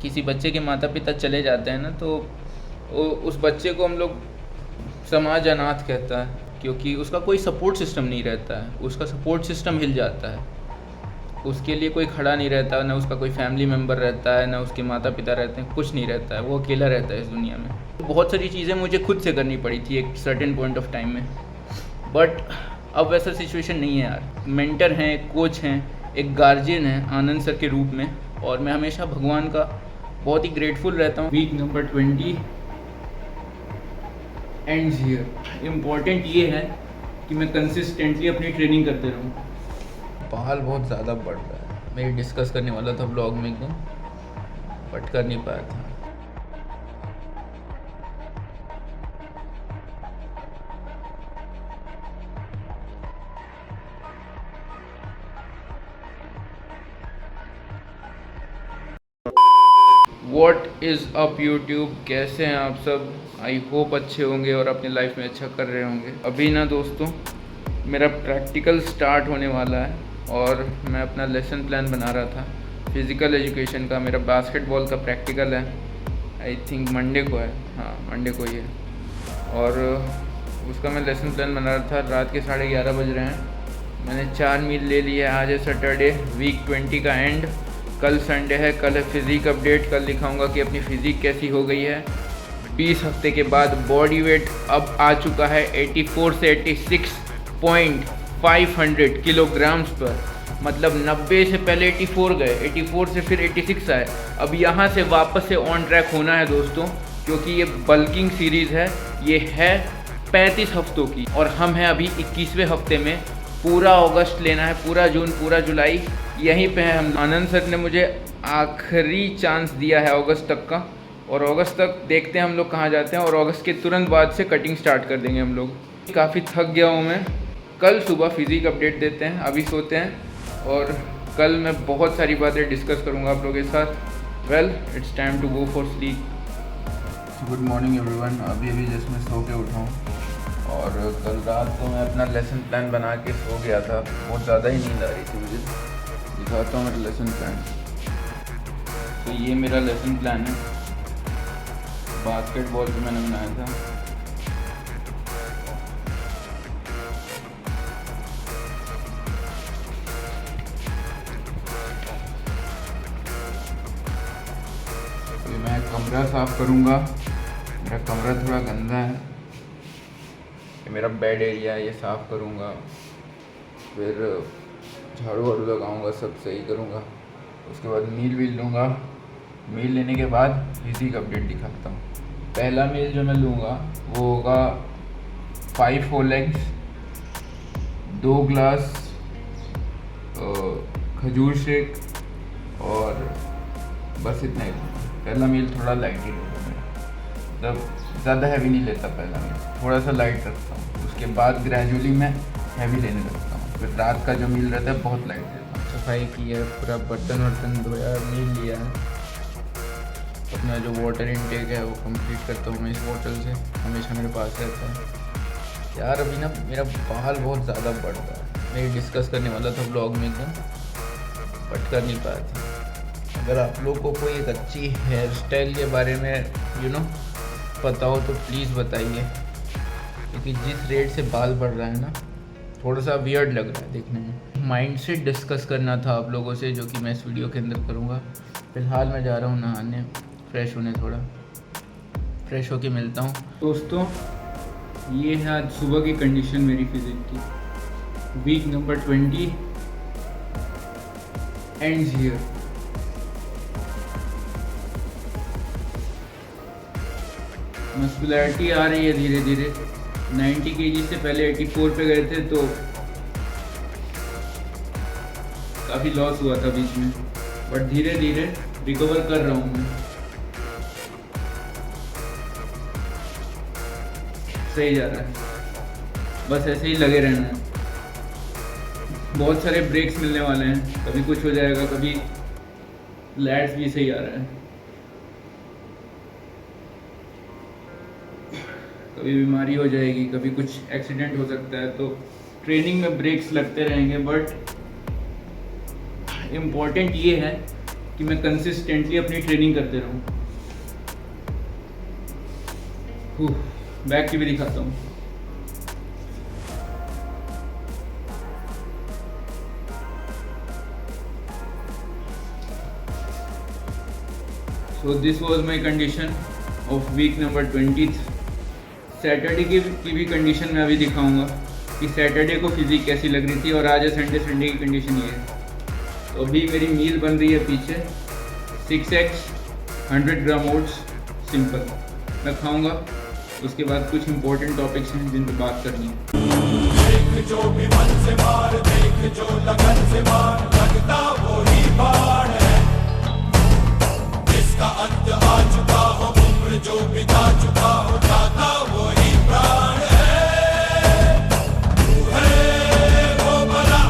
किसी बच्चे के माता पिता चले जाते हैं ना, तो उस बच्चे को हम लोग समाज अनाथ कहता है, क्योंकि उसका कोई सपोर्ट सिस्टम नहीं रहता है। उसका सपोर्ट सिस्टम हिल जाता है, उसके लिए कोई खड़ा नहीं रहता, ना उसका कोई फैमिली मेम्बर रहता है, ना उसके माता पिता रहते हैं, कुछ नहीं रहता है, वो अकेला रहता है इस दुनिया में। बहुत सारी चीज़ें मुझे खुद से करनी पड़ी थी एक सर्टेन पॉइंट ऑफ टाइम में, बट अब वैसा सिचुएशन नहीं है यार। मेंटर हैं, एक कोच हैं, एक गार्जियन है आनंद सर के रूप में, और मैं हमेशा भगवान का बहुत ही ग्रेटफुल रहता हूँ। Week number 20 ends here. Important ये है कि मैं कंसिस्टेंटली अपनी ट्रेनिंग करते रहूँ। बाल बहुत ज़्यादा बढ़ रहा है, मैं डिस्कस करने वाला था ब्लॉग में एकदम, बट कर नहीं पाया था। वॉट इज़ अप यूट्यूब, कैसे हैं आप सब? आई होप अच्छे होंगे और अपनी लाइफ में अच्छा कर रहे होंगे। अभी ना दोस्तों, मेरा प्रैक्टिकल स्टार्ट होने वाला है और मैं अपना लेसन प्लान बना रहा था फिज़िकल एजुकेशन का। मेरा बास्केटबॉल का प्रैक्टिकल है, आई थिंक मंडे को है, हाँ मंडे को ही है, और उसका मैं लेसन प्लान बना रहा था। रात के 11:30 बज रहे हैं, मैंने 4 मील ले लिया है। आज है सैटरडे, वीक 20 का एंड, कल संडे है, कल है फिज़िक अपडेट। कल दिखाऊंगा कि अपनी फ़िज़िक कैसी हो गई है 20 हफ्ते के बाद। बॉडी वेट अब आ चुका है 84 से 86.500 किलोग्राम्स पर, मतलब 90 से पहले 84 गए, 84 से फिर 86 आए। अब यहाँ से वापस से ऑन ट्रैक होना है दोस्तों, क्योंकि ये बल्किंग सीरीज़ है, ये है 35 हफ्तों की, और हम हैं अभी 21वें हफ्ते में। पूरा अगस्त लेना है, पूरा जून, पूरा जुलाई, यहीं पे है हम। आनंद सर ने मुझे आखिरी चांस दिया है अगस्त तक का, और अगस्त तक देखते हैं हम लोग कहाँ जाते हैं, और अगस्त के तुरंत बाद से कटिंग स्टार्ट कर देंगे हम लोग। काफ़ी थक गया हूँ मैं, कल सुबह फिज़िक अपडेट देते हैं, अभी सोते हैं, और कल मैं बहुत सारी बातें डिस्कस करूँगा आप लोगों के साथ। Well, it's time to go for sleep. Good morning everyone. अभी जस्ट मैं सो के उठा हूँ, और कल रात को मैं अपना लेसन प्लान बना के सो गया था, बहुत ज़्यादा ही नींद आ रही थी मुझे। दिखाता हूँ मेरा लेसन प्लान। तो ये मेरा लेसन प्लान है, बास्केटबॉल जो मैंने बनाया था। तो मैं कमरा साफ़ करूँगा, मेरा कमरा थोड़ा गंदा है। ये मेरा बेड एरिया है, ये साफ़ करूँगा, फिर झाड़ू वाड़ू लगाऊँगा, सब सही करूँगा। उसके बाद मील लूँगा। मील लेने के बाद फिज़िक अपडेट दिखाता हूँ। पहला मील जो मैं लूँगा वो होगा 5 फोर लेग्स, 2 ग्लास खजूर शेक, और बस इतना ही लूँगा। पहला मील थोड़ा लाइट ही लूँगा मैं, मतलब ज़्यादा हैवी नहीं लेता पहला मील, थोड़ा सा लाइट रखता हूँ। उसके बाद ग्रेजुअली मैं हैवी लेने लगता हूँ, फिर रात का जो मील रहता है बहुत लाइट लेता हूँ। सफाई की है, पूरा बर्तन वर्तन धोया, मील लिया है। अपना जो वाटर इनटेक है वो कंप्लीट करता हूँ मैं इस बोतल से, हमेशा मेरे पास रहता है। यार अभी ना मेरा बाल बहुत ज़्यादा बढ़ रहा है, मैं डिस्कस करने वाला था ब्लॉग में एकदम, बट कर नहीं पाया था। अगर आप लोग को कोई एक अच्छी हेयर स्टाइल के बारे में पता हो तो प्लीज़ बताइए, क्योंकि जिस रेट से बाल बढ़ रहा है ना, थोड़ा सा वियर्ड लग रहा है देखने में। माइंडसेट डिस्कस करना था आप लोगों से, जो कि मैं इस वीडियो के अंदर करूँगा। फ़िलहाल मैं जा रहा हूँ नहाने, फ्रेश होने, थोड़ा फ्रेश होके मिलता हूँ। दोस्तों ये है आज सुबह की कंडीशन मेरी फिज़िक की। Week number 20 ends here. Muscularity आ रही है धीरे धीरे। 90 kg से पहले 84 पे गए थे, तो काफ़ी लॉस हुआ था बीच में, बट धीरे धीरे रिकवर कर रहा हूँ मैं। सही जा रहा है, बस ऐसे ही लगे रहना है। बहुत सारे ब्रेक्स मिलने वाले हैं, कभी कुछ हो जाएगा, कभी लैट्स भी सही आ रहा है, कभी बीमारी हो जाएगी, कभी कुछ एक्सीडेंट हो सकता है, तो ट्रेनिंग में ब्रेक्स लगते रहेंगे। बट इम्पॉर्टेंट ये है कि मैं कंसिस्टेंटली अपनी ट्रेनिंग करते रहूँ। बैक की भी दिखाता हूँ। So this was my condition of week number 20। Saturday की भी कंडीशन मैं अभी दिखाऊंगा कि सैटरडे को फिजिक कैसी लग रही थी, और आज है संडे, संडे की कंडीशन ये है। तो अभी मेरी मील बन रही है पीछे 6 eggs 100 ग्राम ओट्स सिंपल मैं खाऊंगा। उसके बाद कुछ इंपॉर्टेंट टॉपिक्स हैं जिन पर बात करनी है। देख जो भी मन से मार, देख जो लगन से मार, लगता वो ही बाढ़ है, इसका अंत आ चुका हो, उम्र जो बिता चुका हो, जाता वो ही प्राण है। तू है वो भला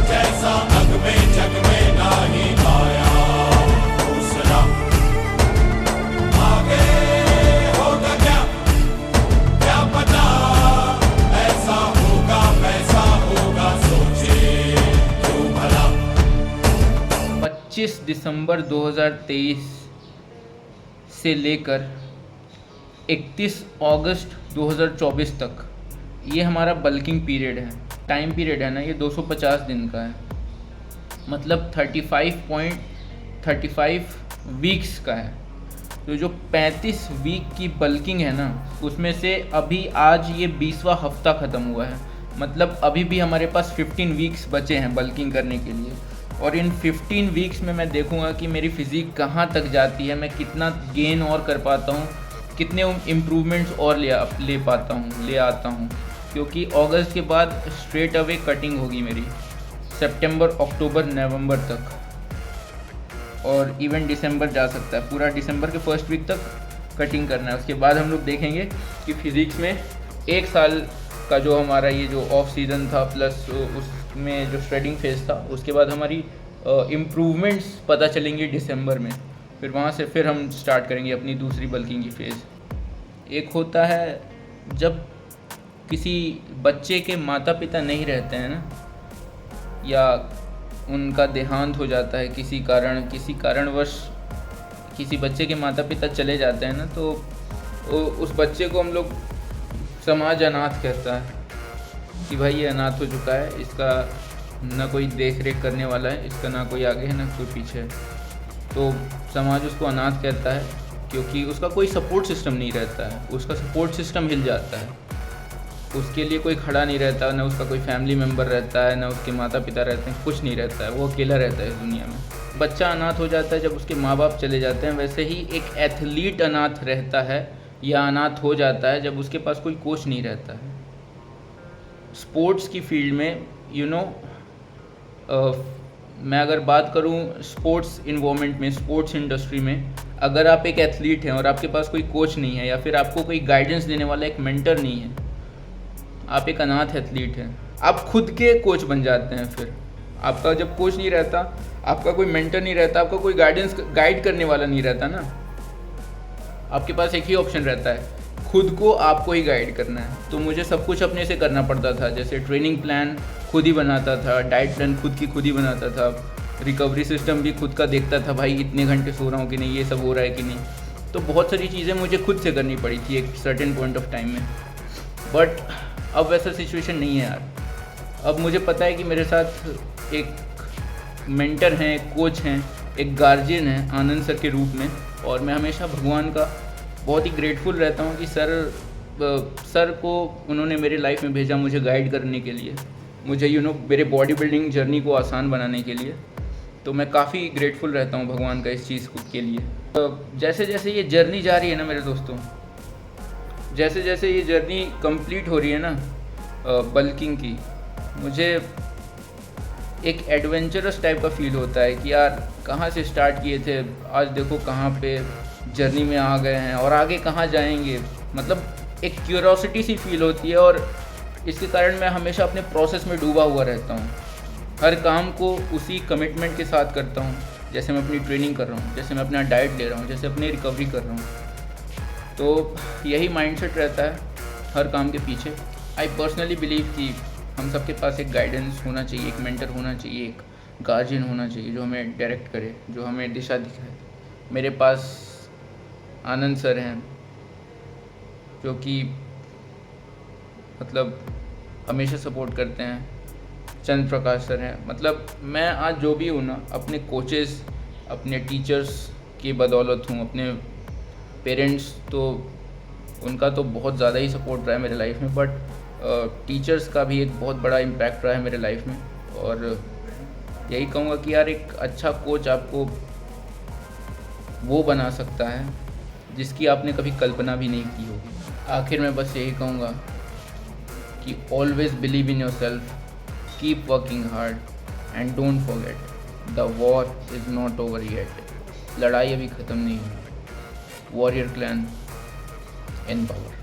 जैसा अग में जग में नहीं आया दूसरा। आगे होगा क्या क्या पता, ऐसा होगा वैसा होगा, सोचे क्यों भला। 25 दिसंबर 2023 से लेकर 31 अगस्त 2024 तक ये हमारा बल्किंग पीरियड है। टाइम पीरियड है ना, ये 250 दिन का है, मतलब 35.35 वीक्स का है। तो जो 35 वीक की बल्किंग है ना, उसमें से अभी आज ये 20वां हफ्ता ख़त्म हुआ है, मतलब अभी भी हमारे पास 15 वीक्स बचे हैं बल्किंग करने के लिए। और इन 15 वीक्स में मैं देखूंगा कि मेरी फिज़िक कहाँ तक जाती है, मैं कितना गेन और कर पाता हूँ, कितने इम्प्रूवमेंट्स और ले आता हूँ। क्योंकि अगस्त के बाद स्ट्रेट अवे कटिंग होगी मेरी, सितंबर अक्टूबर नवंबर तक, और इवन दिसंबर जा सकता है, पूरा दिसंबर के फर्स्ट वीक तक कटिंग करना है। उसके बाद हम लोग देखेंगे कि फिज़िक्स में 1 साल का जो हमारा ये जो ऑफ सीज़न था प्लस उसमें जो श्रेडिंग फेज़ था, उसके बाद हमारी इम्प्रूवमेंट्स पता चलेंगी दिसंबर में। फिर वहाँ से फिर हम स्टार्ट करेंगे अपनी दूसरी बल्किंग की फेज़। एक होता है जब किसी बच्चे के माता पिता नहीं रहते हैं ना, या उनका देहांत हो जाता है किसी कारणवश किसी बच्चे के माता पिता चले जाते हैं ना, तो उस बच्चे को हम लोग समाज अनाथ कहता है कि भाई ये अनाथ हो चुका है, इसका ना कोई देख रेख करने वाला है, इसका ना कोई आगे है ना कोई पीछे है। तो समाज उसको अनाथ कहता है क्योंकि उसका कोई सपोर्ट सिस्टम नहीं रहता है, उसका सपोर्ट सिस्टम हिल जाता है, उसके लिए कोई खड़ा नहीं रहता, ना उसका कोई फैमिली मेम्बर रहता है, ना उसके माता पिता रहते हैं, कुछ नहीं रहता है, वो अकेला रहता है इस दुनिया में। बच्चा अनाथ हो जाता है जब उसके माँ बाप चले जाते हैं, वैसे ही एक एथलीट अनाथ रहता है या अनाथ हो जाता है जब उसके पास कोई कोच नहीं रहता है। स्पोर्ट्स की फील्ड में मैं अगर बात करूं स्पोर्ट्स इन्वायरमेंट में, स्पोर्ट्स इंडस्ट्री में, अगर आप एक एथलीट हैं और आपके पास कोई कोच नहीं है या फिर आपको कोई गाइडेंस देने वाला एक मेंटर नहीं है, आप एक अनाथ एथलीट हैं। आप खुद के कोच बन जाते हैं। फिर आपका जब कोच नहीं रहता, आपका कोई मेंटर नहीं रहता, आपका कोई गाइड करने वाला नहीं रहता ना, आपके पास एक ही ऑप्शन रहता है, खुद को आपको ही गाइड करना है। तो मुझे सब कुछ अपने से करना पड़ता था, जैसे ट्रेनिंग प्लान खुद ही बनाता था, डाइट प्लान खुद ही बनाता था, रिकवरी सिस्टम भी खुद का देखता था, भाई इतने घंटे सो रहा हूँ कि नहीं, ये सब हो रहा है कि नहीं। तो बहुत सारी चीज़ें मुझे खुद से करनी पड़ी थी एक सर्टेन पॉइंट ऑफ टाइम में। बट अब वैसा सिचुएशन नहीं है यार। अब मुझे पता है कि मेरे साथ एक मेंटर हैं, एक कोच हैं, एक गार्जियन है आनंद सर के रूप में, और मैं हमेशा भगवान का बहुत ही ग्रेटफुल रहता हूँ कि सर को उन्होंने मेरी लाइफ में भेजा मुझे गाइड करने के लिए, मुझे मेरे बॉडी बिल्डिंग जर्नी को आसान बनाने के लिए। तो मैं काफ़ी ग्रेटफुल रहता हूँ भगवान का इस चीज़ के लिए। जैसे जैसे ये जर्नी जा रही है ना मेरे दोस्तों, जैसे जैसे ये जर्नी कंप्लीट हो रही है ना बल्किंग की, मुझे एक एडवेंचरस टाइप का फील होता है कि यार कहाँ से स्टार्ट किए थे, आज देखो कहाँ पे जर्नी में आ गए हैं और आगे कहाँ जाएंगे। मतलब एक क्यूरोसिटी सी फील होती है, और इसके कारण मैं हमेशा अपने प्रोसेस में डूबा हुआ रहता हूँ। हर काम को उसी कमिटमेंट के साथ करता हूँ, जैसे मैं अपनी ट्रेनिंग कर रहा हूँ, जैसे मैं अपना डाइट ले रहा हूँ, जैसे अपनी रिकवरी कर रहा हूँ। तो यही माइंडसेट रहता है हर काम के पीछे। आई पर्सनली बिलीव कि हम सबके पास एक गाइडेंस होना चाहिए, एक मेंटर होना चाहिए, एक गार्जियन होना चाहिए जो हमें डायरेक्ट करे, जो हमें दिशा दिखाए। मेरे पास आनंद सर हैं जो कि मतलब हमेशा सपोर्ट करते हैं। चंद्र प्रकाश सर हैं। मतलब मैं आज जो भी हूँ ना, अपने कोचेस, अपने टीचर्स की बदौलत हूँ। अपने पेरेंट्स तो उनका तो बहुत ज़्यादा ही सपोर्ट रहा है मेरे लाइफ में, बट टीचर्स का भी एक बहुत बड़ा इम्पैक्ट रहा है मेरे लाइफ में। और यही कहूँगा कि यार एक अच्छा कोच आपको वो बना सकता है जिसकी आपने कभी कल्पना भी नहीं की होगी। आखिर में बस यही कहूँगा कि always believe in your self, keep working hard and don't forget the war is not over yet. लड़ाई अभी ख़त्म नहीं हुई। वॉरियर क्लैन इन पावर।